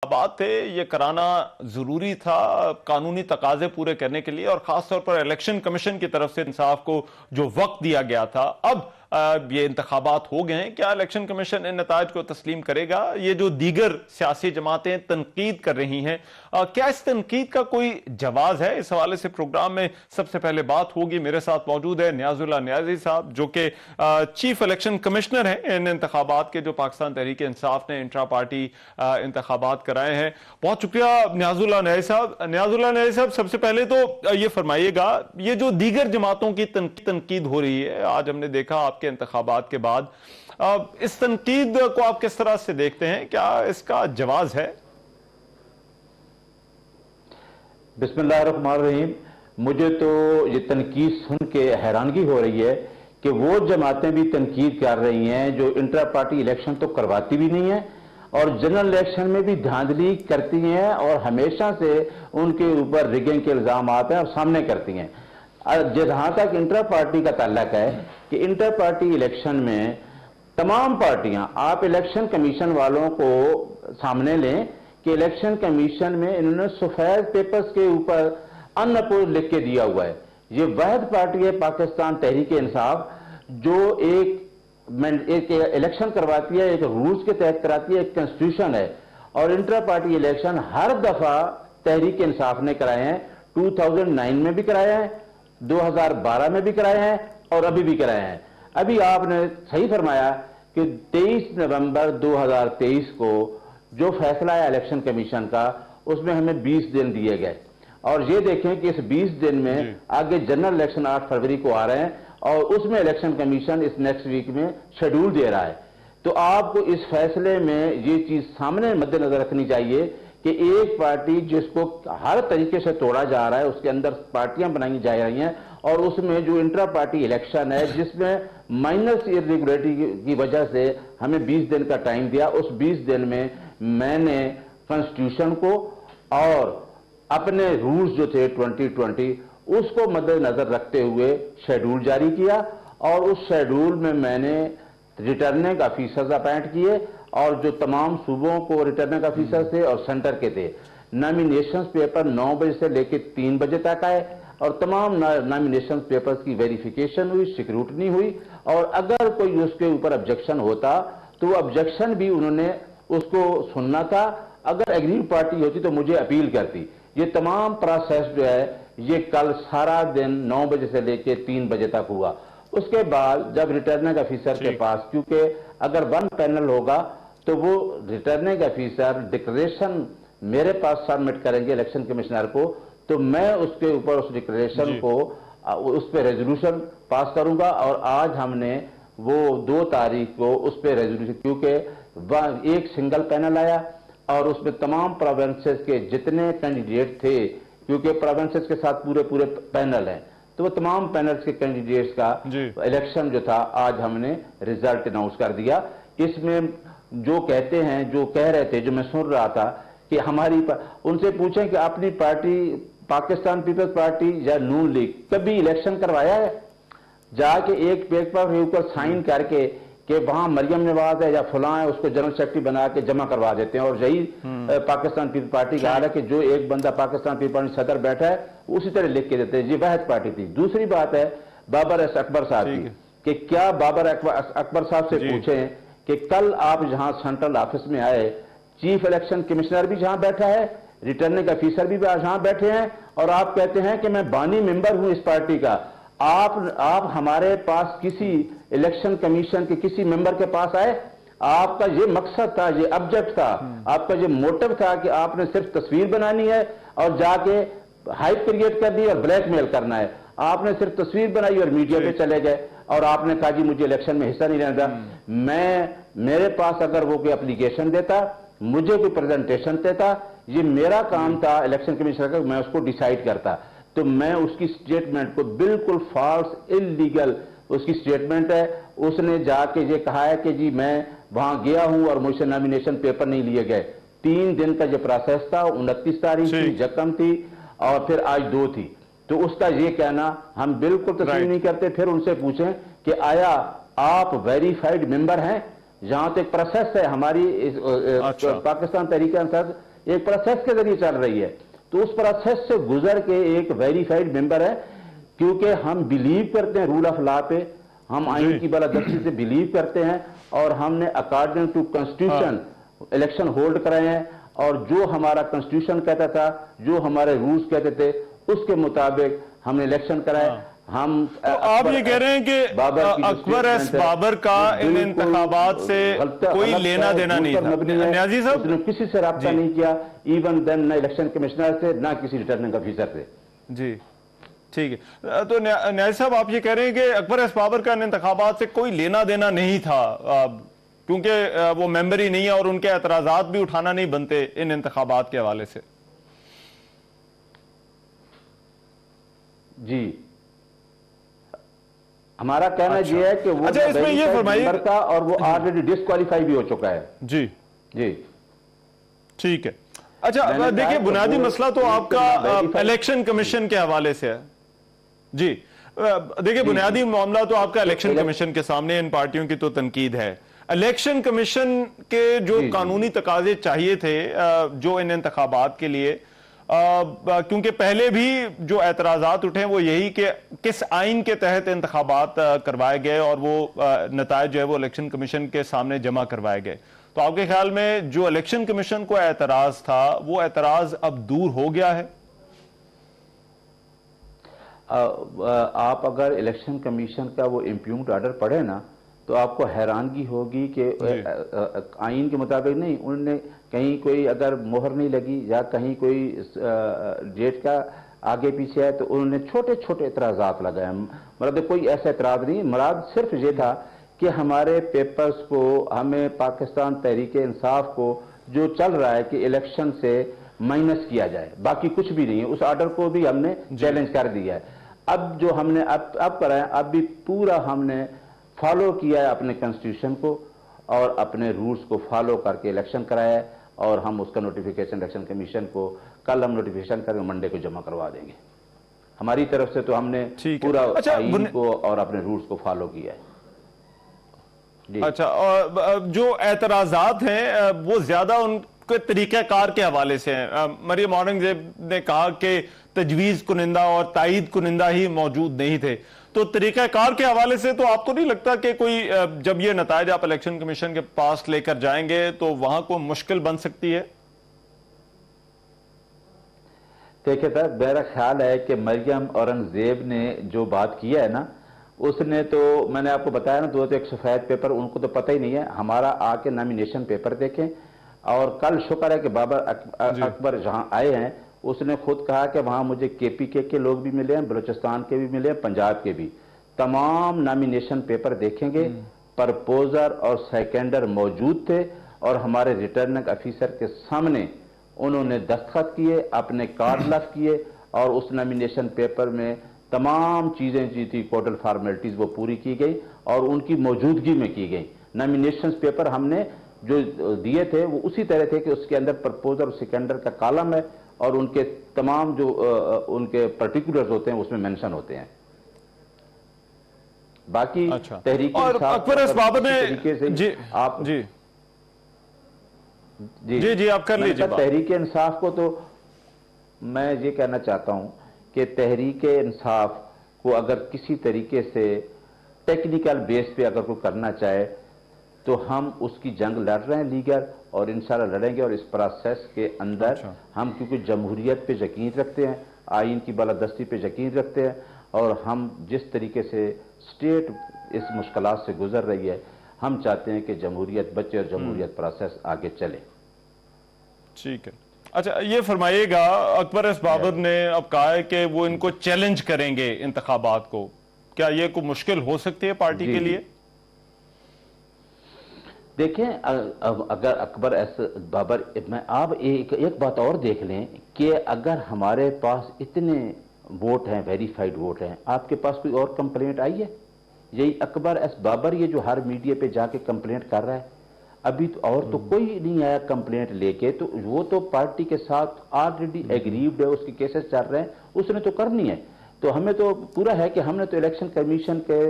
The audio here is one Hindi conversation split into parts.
बात थे ये कराना जरूरी था कानूनी तकाजे पूरे करने के लिए और खासतौर पर इलेक्शन कमीशन की तरफ से इंसाफ को जो वक्त दिया गया था। अब ये इंतखाबात हो गए हैं, क्या इलेक्शन कमीशन इन नताज को तस्लीम करेगा? ये जो दीगर सियासी जमातें तनकीद कर रही हैं, क्या इस तनकीद का कोई जवाब है? इस हवाले से प्रोग्राम में सबसे पहले बात होगी। मेरे साथ मौजूद है नियाजुल्लाह नियाजी साहब जो कि चीफ इलेक्शन कमिश्नर हैं इन इंतखाबात के, जो पाकिस्तान तहरीक इंसाफ ने इंट्रा पार्टी इंतखाबात कराए हैं। बहुत शुक्रिया नियाजुल्लाह नियाजी साहब। नियाजुल्लाह नियाजी साहब, सबसे पहले तो ये फरमाइएगा, ये जो दीगर जमातों की तनकीद हो रही है, आज हमने देखा आपके इंतखाबात के बाद, इस तनकीद को आप किस तरह से देखते हैं? क्या इसका जवाब है? बिस्मिल्लाहिर्रहमानिर्रहीम। मुझे तो ये तनकीद सुन के हैरानगी हो रही है कि वो जमातें भी तनकीद कर रही हैं जो इंटर पार्टी इलेक्शन तो करवाती भी नहीं है और जनरल इलेक्शन में भी धांधली करती हैं और हमेशा से उनके ऊपर रिगिंग के इल्जाम आते हैं और सामने करती हैं। जहां तक इंटर पार्टी का ताल्लुक है कि इंटर पार्टी इलेक्शन में तमाम पार्टियां, आप इलेक्शन कमीशन वालों को सामने लें कि इलेक्शन कमीशन में इन्होंने सफेद पेपर्स के ऊपर अनअपोज लिख के दिया हुआ है। ये वाहिद पार्टी है पाकिस्तान तहरीक इंसाफ जो एक इलेक्शन करवाती है, एक रूल्स के तहत कराती है, एक कॉन्स्टिट्यूशन है। और इंटर पार्टी इलेक्शन हर दफा तहरीक इंसाफ ने कराए हैं। 2009 में भी कराए हैं, 2012 में भी कराए हैं और अभी भी कराए हैं। अभी आपने सही फरमाया कि 23 नवंबर 2023 को जो फैसला है इलेक्शन कमीशन का, उसमें हमें 20 दिन दिए गए और ये देखें कि इस 20 दिन में आगे जनरल इलेक्शन 8 फरवरी को आ रहे हैं और उसमें इलेक्शन कमीशन इस नेक्स्ट वीक में शेड्यूल दे रहा है। तो आपको इस फैसले में ये चीज सामने मद्देनजर रखनी चाहिए कि एक पार्टी जिसको हर तरीके से तोड़ा जा रहा है, उसके अंदर पार्टियां बनाई जा रही हैं और उसमें जो इंट्रा पार्टी इलेक्शन है जिसमें माइनस इरेगुलरिटी की वजह से हमें 20 दिन का टाइम दिया, उस 20 दिन में मैंने कॉन्स्टिट्यूशन को और अपने रूल्स जो थे 2020 उसको मद्देनजर रखते हुए शेड्यूल जारी किया और उस शेड्यूल में मैंने रिटर्निंग ऑफिसर्स अपॉइंट किए और जो तमाम सूबों को रिटर्निंग ऑफिसर थे और सेंटर के थे। नॉमिनेशन पेपर 9 बजे से लेकर 3 बजे तक आए और तमाम नॉमिनेशन पेपर्स की वेरिफिकेशन हुई, स्क्रूटनी हुई और अगर कोई उसके ऊपर ऑब्जेक्शन होता तो वो ऑब्जेक्शन भी उन्होंने उसको सुनना था। अगर एग्रीड पार्टी होती तो मुझे अपील करती। ये तमाम प्रोसेस जो है ये कल सारा दिन 9 बजे से लेकर 3 बजे तक हुआ। उसके बाद जब रिटर्निंग ऑफिसर के पास, क्योंकि अगर वन पैनल होगा तो वो रिटर्निंग ऑफिसर डिक्लेरेशन मेरे पास सबमिट करेंगे इलेक्शन कमिश्नर को, तो मैं उसके ऊपर उस डिक्लेरेशन को उस पर रेजोल्यूशन पास करूंगा और आज हमने वो 2 तारीख को उस पर रेजोल्यूशन, क्योंकि एक सिंगल पैनल आया और उसमें तमाम प्रोविंसेस के जितने कैंडिडेट थे, क्योंकि प्रोविंसेस के साथ पूरे पैनल हैं, तो वो तमाम पैनल्स के कैंडिडेट्स का इलेक्शन जो था आज हमने रिजल्ट अनाउंस कर दिया। इसमें जो कहते हैं, जो कह रहे थे, जो मैं सुन रहा था कि हमारी उनसे पूछें कि अपनी पार्टी पाकिस्तान पीपल्स पार्टी या नून लीग कभी इलेक्शन करवाया है? जाके एक पेपर के ऊपर साइन करके कि वहां मरियम नवाज है या फलां है उसको जनरल सेक्रेटरी बना के जमा करवा देते हैं। और यही पाकिस्तान पीपल्स पार्टी का हाल है कि जो एक बंदा पाकिस्तान पीपल्स पार्टी सदर बैठा है उसी तरह लिख के देते हैं। ये वाहिद पार्टी थी। दूसरी बात है बाबर अकबर साहब की, कि क्या बाबर अकबर साहब से पूछें कि कल आप जहां सेंट्रल ऑफिस में आए, चीफ इलेक्शन कमिश्नर भी जहां बैठा है, रिटर्निंग ऑफिसर भी जहां बैठे हैं और आप कहते हैं कि मैं बानी मेंबर हूं इस पार्टी का। आप हमारे पास किसी इलेक्शन कमीशन के किसी मेंबर के पास आए? आपका ये मकसद था, ये ऑब्जेक्ट था, आपका ये मोटिव था कि आपने सिर्फ तस्वीर बनानी है और जाके हाइप क्रिएट करनी है और ब्लैकमेल करना है। आपने सिर्फ तस्वीर बनाई और मीडिया पे चले गए और आपने कहा जी मुझे इलेक्शन में हिस्सा नहीं लेना था। मेरे पास अगर वो कोई एप्लीकेशन देता, मुझे कोई प्रेजेंटेशन देता, ये मेरा काम था इलेक्शन कमीशन का, मैं उसको डिसाइड करता। तो मैं उसकी स्टेटमेंट को बिल्कुल फॉल्स, इलीगल उसकी स्टेटमेंट है। उसने जाके ये कहा है कि जी मैं वहां गया हूं और मुझसे नॉमिनेशन पेपर नहीं लिए गए। 3 दिन का जो प्रोसेस था, 29 तारीख थी, जकम थी और फिर आज 2 थी। तो उसका ये कहना हम बिल्कुल तस्लीम नहीं करते। फिर उनसे पूछें कि आया आप वेरीफाइड मेंबर हैं? जहां तक प्रोसेस है हमारी पाकिस्तान तहरीक इंसाफ एक प्रोसेस के जरिए चल रही है। तो उस प्रोसेस से गुजर के एक वेरीफाइड मेंबर है, क्योंकि हम बिलीव करते हैं रूल ऑफ लॉ पे, हम आइन की बालादस्ती से बिलीव करते हैं, और हमने according to constitution election hold कराए हैं, और जो हमारा कॉन्स्टिट्यूशन कहता था, जो हमारे रूल्स कहते थे, उसके मुताबिक हमने इलेक्शन कराए। हम तो आप ये कह रहे हैं कि अकबर एस बाबर का इन इंतखाबात से कोई लेना देना नहीं था? न्याजी साहब, उसने किसी से रब्ता नहीं किया, इवन देन ना इलेक्शन कमिश्नर से, ना किसी रिटर्निंग ऑफिसर से। जी ठीक है। तो न्याजी साहब, आप ये कह रहे हैं कि अकबर एस बाबर का इन इंतखाबात से कोई लेना देना नहीं था, क्योंकि वो मेंबर ही नहीं है और उनके एतराजात भी उठाना नहीं बनते इन इंतखाबात के हवाले से। जी, हमारा कहना यह है कि वो इसमें ये फरमाइए था, और वो ऑलरेडी डिस्क्वालीफाई भी हो चुका है। जी जी ठीक है। अच्छा देखिए, बुनियादी मसला तो आपका इलेक्शन कमीशन के हवाले से है। जी देखिए, बुनियादी मामला तो आपका इलेक्शन कमीशन के सामने, इन पार्टियों की तो तनकीद है। इलेक्शन कमीशन के जो कानूनी तकाजे चाहिए थे जो इन इंतखाबात के लिए, क्योंकि पहले भी जो एतराजात उठे वो यही कि किस आइन के तहत इंतखाबात करवाए गए, और वो नतायज जो है वो इलेक्शन कमीशन के सामने जमा करवाए गए। तो आपके ख्याल में जो इलेक्शन कमीशन को एतराज था, वो एतराज अब दूर हो गया है? आप अगर इलेक्शन कमीशन का वो इम्प्यूग्ड ऑर्डर पढ़े ना, तो आपको हैरानगी होगी कि आइन के मुताबिक नहीं, उन्होंने कहीं कोई अगर मोहर नहीं लगी या कहीं कोई डेट का आगे पीछे है, तो उन्होंने छोटे छोटे एतराजात लगाए। मतलब कोई ऐसा एतराज नहीं, मुराद सिर्फ ये था कि हमारे पेपर्स को, हमें पाकिस्तान तहरीक इंसाफ को जो चल रहा है कि इलेक्शन से माइनस किया जाए, बाकी कुछ भी नहीं है। उस ऑर्डर को भी हमने चैलेंज कर दिया है। अब जो हमने अब कराया, अब भी पूरा हमने फॉलो किया है अपने कॉन्स्टिट्यूशन को, और अपने रूल्स को फॉलो करके इलेक्शन कराया है, और हम उसका नोटिफिकेशन इलेक्शन कमीशन को कल हम नोटिफिकेशन करके मंडे को जमा करवा देंगे। हमारी तरफ से तो हमने पूरा आइन को और अपने रूल्स को फॉलो किया है। अच्छा, और जो एतराजात हैं वो ज्यादा उनके तरीक़ाकार के हवाले से हैं। मरियम औरंगजेब ने कहा कि तजवीज़ कुनिंदा और तायीद कुनिंदा ही मौजूद नहीं थे। तो तरीक़ाकार के हवाले से तो आपको नहीं लगता कि कोई जब ये नतायज आप इलेक्शन कमीशन के पास लेकर जाएंगे तो वहां को मुश्किल बन सकती है? देखिए सर, मेरा ख्याल है कि मरियम औरंगजेब ने जो बात किया है ना, उसने तो, मैंने आपको बताया ना, 2 तो एक सफेद पेपर, उनको तो पता ही नहीं है। हमारा आके नॉमिनेशन पेपर देखें, और कल शुक्र है कि बाबर अकबर जहां आए हैं, उसने खुद कहा कि वहां मुझे केपीके के लोग भी मिले हैं, बलूचिस्तान के भी मिले हैं, पंजाब के भी। तमाम नॉमिनेशन पेपर देखेंगे, प्रपोजर और सेकेंडर मौजूद थे, और हमारे रिटर्निंग ऑफिसर के सामने उन्होंने दस्तखत किए, अपने कार्ड लफ किए, और उस नॉमिनेशन पेपर में तमाम चीजें जी थी, टोटल फॉर्मेलिटीज वो पूरी की गई, और उनकी मौजूदगी में की गई। नॉमिनेशन पेपर हमने जो दिए थे वो उसी तरह थे कि उसके अंदर प्रपोजर और सेकेंडर का कॉलम है, और उनके तमाम जो उनके पर्टिकुलर्स होते हैं उसमें मेंशन होते हैं। बाकी तहरीक अकबर एस बाबर ने जी आप जी जी जी आप कर लीजिए। तहरीक इंसाफ को तो मैं ये कहना चाहता हूं कि तहरीक इंसाफ को अगर किसी तरीके से टेक्निकल बेस पे अगर कोई करना चाहे, तो हम उसकी जंग लड़ रहे हैं लीगल, और इंशाल्लाह लड़ेंगे। और इस प्रोसेस के अंदर हम, क्योंकि जमहूरियत पे यकीन रखते हैं, आइन की बालादस्ती पे यकीन रखते हैं, और हम जिस तरीके से स्टेट इस मुश्किलात से गुजर रही है, हम चाहते हैं कि जमहूरियत बचे और जमहूरियत प्रोसेस आगे चले। ठीक है। अच्छा ये फरमाइएगा, अकबर एस बाबर ने अब कहा है कि वो इनको चैलेंज करेंगे इंतखाबात को, क्या ये कोई मुश्किल हो सकती है पार्टी के लिए? देखें, अगर अकबर एस बाबर, मैं आप एक बात और देख लें कि अगर हमारे पास इतने वोट हैं, वेरीफाइड वोट हैं, आपके पास कोई और कंप्लेंट आई है? यही अकबर एस बाबर ये जो हर मीडिया पे जाके कंप्लेंट कर रहा है, अभी तो और तो कोई नहीं आया कंप्लेंट लेके, तो वो तो पार्टी के साथ ऑलरेडी एग्रीव्ड है, उसके केसेस चल रहे हैं, उसने तो करनी है। तो हमें तो पूरा है कि हमने तो इलेक्शन कमीशन के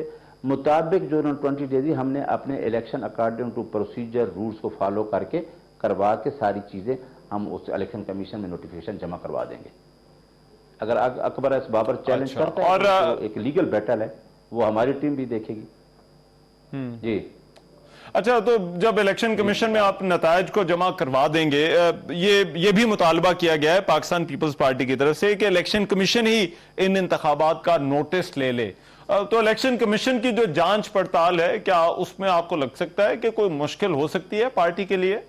मुताबिक जो 20 डेज हमने अपने election according to procedure rules को फॉलो करके करवा के सारी चीजें हम उस इलेक्शन कमीशन में नोटिफिकेशन जमा करवा देंगे। अगर अकबर एस बाबर चैलेंज करता है और तो एक लीगल बैटल है, वो हमारी टीम भी देखेगी। जी अच्छा, तो जब इलेक्शन कमीशन में आप नतायज को जमा करवा देंगे, ये भी मुतालबा किया गया है पाकिस्तान पीपल्स पार्टी की तरफ से कि इलेक्शन कमीशन ही इन इंतखाबात का नोटिस ले ले, तो इलेक्शन कमीशन की जो जांच पड़ताल है, क्या उसमें आपको लग सकता है कि कोई मुश्किल हो सकती है पार्टी के लिए?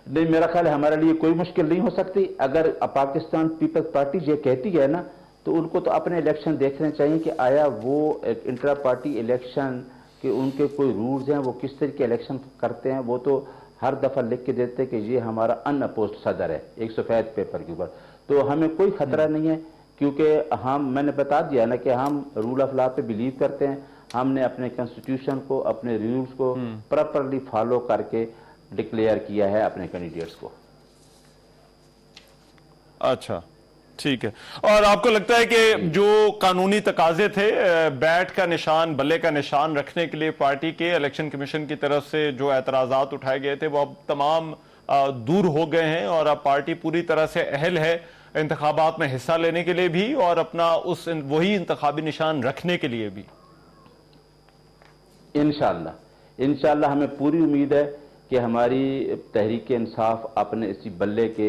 नहीं, मेरा ख्याल है हमारे लिए कोई मुश्किल नहीं हो सकती। अगर पाकिस्तान पीपल्स पार्टी ये कहती है ना, तो उनको तो अपने इलेक्शन देखने चाहिए कि आया वो इंट्रा पार्टी इलेक्शन के उनके कोई रूल्स हैं, वो किस तरह के इलेक्शन करते हैं। वो तो हर दफा लिख के देते हैं कि ये हमारा अनअपोज्ड सदर है, एक सफेद पेपर के ऊपर। तो हमें कोई खतरा नहीं है, क्योंकि मैंने बता दिया ना कि हम रूल ऑफ लॉ पे बिलीव करते हैं। हमने अपने कॉन्स्टिट्यूशन को, अपने रूल्स को प्रॉपरली फॉलो करके डिक्लेयर किया है अपने कैंडिडेट्स को। अच्छा, ठीक है। और आपको लगता है कि जो कानूनी तकाजे थे, बैट का निशान, बल्ले का निशान रखने के लिए पार्टी के इलेक्शन कमीशन की तरफ से जो एतराजात उठाए गए थे, वो अब तमाम दूर हो गए हैं और अब पार्टी पूरी तरह से अहल है इंतखाबात में हिस्सा लेने के लिए भी और अपना वही इंतखाबी निशान रखने के लिए भी? इंशाअल्लाह हमें पूरी उम्मीद है कि हमारी तहरीक इंसाफ अपने इसी बल्ले के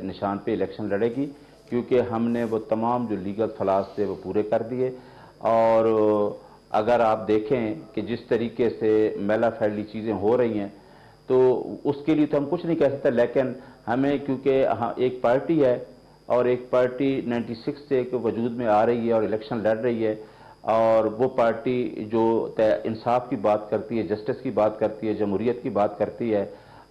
निशान पे इलेक्शन लड़ेगी, क्योंकि हमने वो तमाम जो लीगल फलास थे वो पूरे कर दिए। और अगर आप देखें कि जिस तरीके से मेला फैली चीज़ें हो रही हैं, तो उसके लिए तो हम कुछ नहीं कह सकते, लेकिन हमें, क्योंकि एक पार्टी है और एक पार्टी 96 से वजूद में आ रही है और इलेक्शन लड़ रही है, और वो पार्टी जो इंसाफ की बात करती है, जस्टिस की बात करती है, जमहूरियत की बात करती है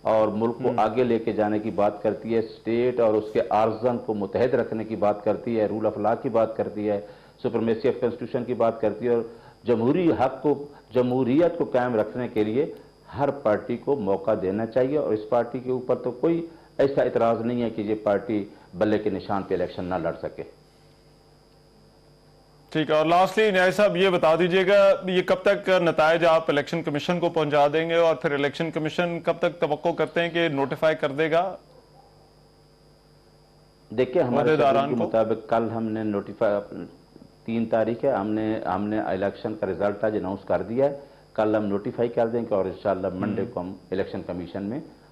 और मुल्क को आगे लेके जाने की बात करती है, स्टेट और उसके आर्जन को मुतहद रखने की बात करती है, रूल ऑफ लॉ की बात करती है, सुपरमेसी ऑफ कॉन्स्टिट्यूशन की बात करती है, और जमहूरी हक को, जमहूरियत को कायम रखने के लिए हर पार्टी को मौका देना चाहिए। और इस पार्टी के ऊपर तो कोई ऐसा इतराज़ नहीं है कि ये पार्टी बल्ले के निशान पे इलेक्शन ना लड़ सके। ठीक है। और लास्टली न्याय साहब, ये बता दीजिएगा, ये कब तक नतायज आप इलेक्शन कमीशन को पहुंचा देंगे और फिर इलेक्शन कमीशन कब तक तवक्को करते हैं कि नोटिफाई कर देगा? देखिए, हमारे शेड्यूल के मुताबिक कल हमने नोटिफाई, 3 तारीख है, हमने इलेक्शन का रिजल्ट आज अनाउंस कर दिया है। कल हम नोटिफाई कर देंगे और इंशाल्लाह मंडे को हम इलेक्शन कमीशन में